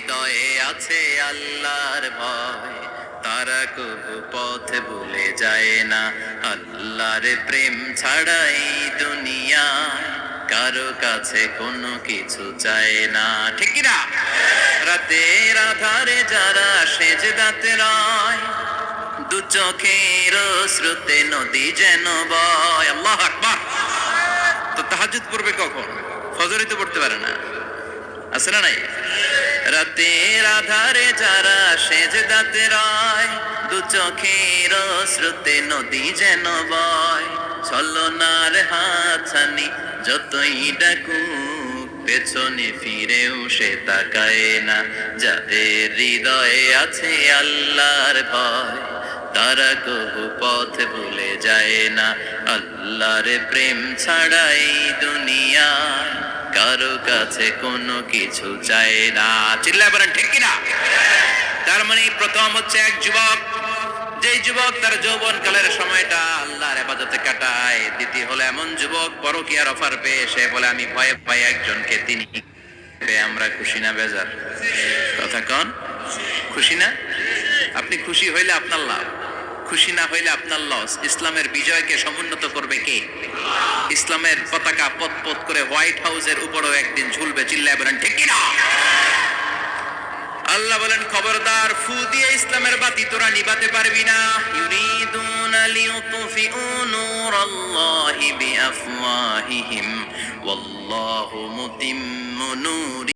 হৃদয়ে আছে আল্লাহর ভয়, তারা কবু পথ ভুলে যায় না। আল্লাহর প্রেম ছাড়া এই দুনিয়ায় কারো কাছে কোনো কিছু চায় না, ঠিক কি না? রাতের আধারে যারা সেজদাতে রয়, দু চোখের স্রোতে নদী যেন বয়। আল্লাহু আকবার। তো তাহাজ্জুদ পড়বে কখন? ফজরই তো পড়তে পারে না, আছে না নাই? রাতের আধারে যারা সেজদাতে রয়, দু চোখের স্রোতে নদী যেন বয়। ছলনার হাতছানি যতই ডাকুক, পেছনে ফিরেও সে তাকায় না। যাদের হৃদয়ে আছে আল্লাহর ভয়, তারা কবু পথ ভুলে যায় না। আল্লাহর প্রেম ছাড়া এই দুনিয়ায় কারো কাছে কোনো কিছু চায় না। চিল্লায় বলেন ঠিক কিনা? তার মানে প্রথম হচ্ছে এক যুবক, যেই যুবক তার যৌবন কালের সময়টা আল্লাহর ইবাদতে কাটায়। দ্বিতীয় হলো এমন যুবক পরকীয়ার অফার পেয়ে সে বলে আমি ভয়ে পাই একজনকে, তিনি পেয়ে আমরা খুশি না বেজার? কথা কন, খুশি না? আপনি খুশি হইলে আপনার লাভ, খুশি না হইলে আপনার লস। ইসলামের বিজয়কে সমুন্নত করবে কে? ইসলামের পতাকা পথ পথ করে হোয়াইট হাউসের উপরেও একদিন ঝুলবে। চিল্লায় বলেন ঠিক কিনা? আল্লাহ বলেন খবরদার, ফু দিয়ে ইসলামের বাতি তোরা নিভাতে পারবি না। ইউরিদুনা লিউতফিউ নূরাল্লাহি বিআফওয়াহিহিম ওয়াল্লাহু মুতিম্মু নূরি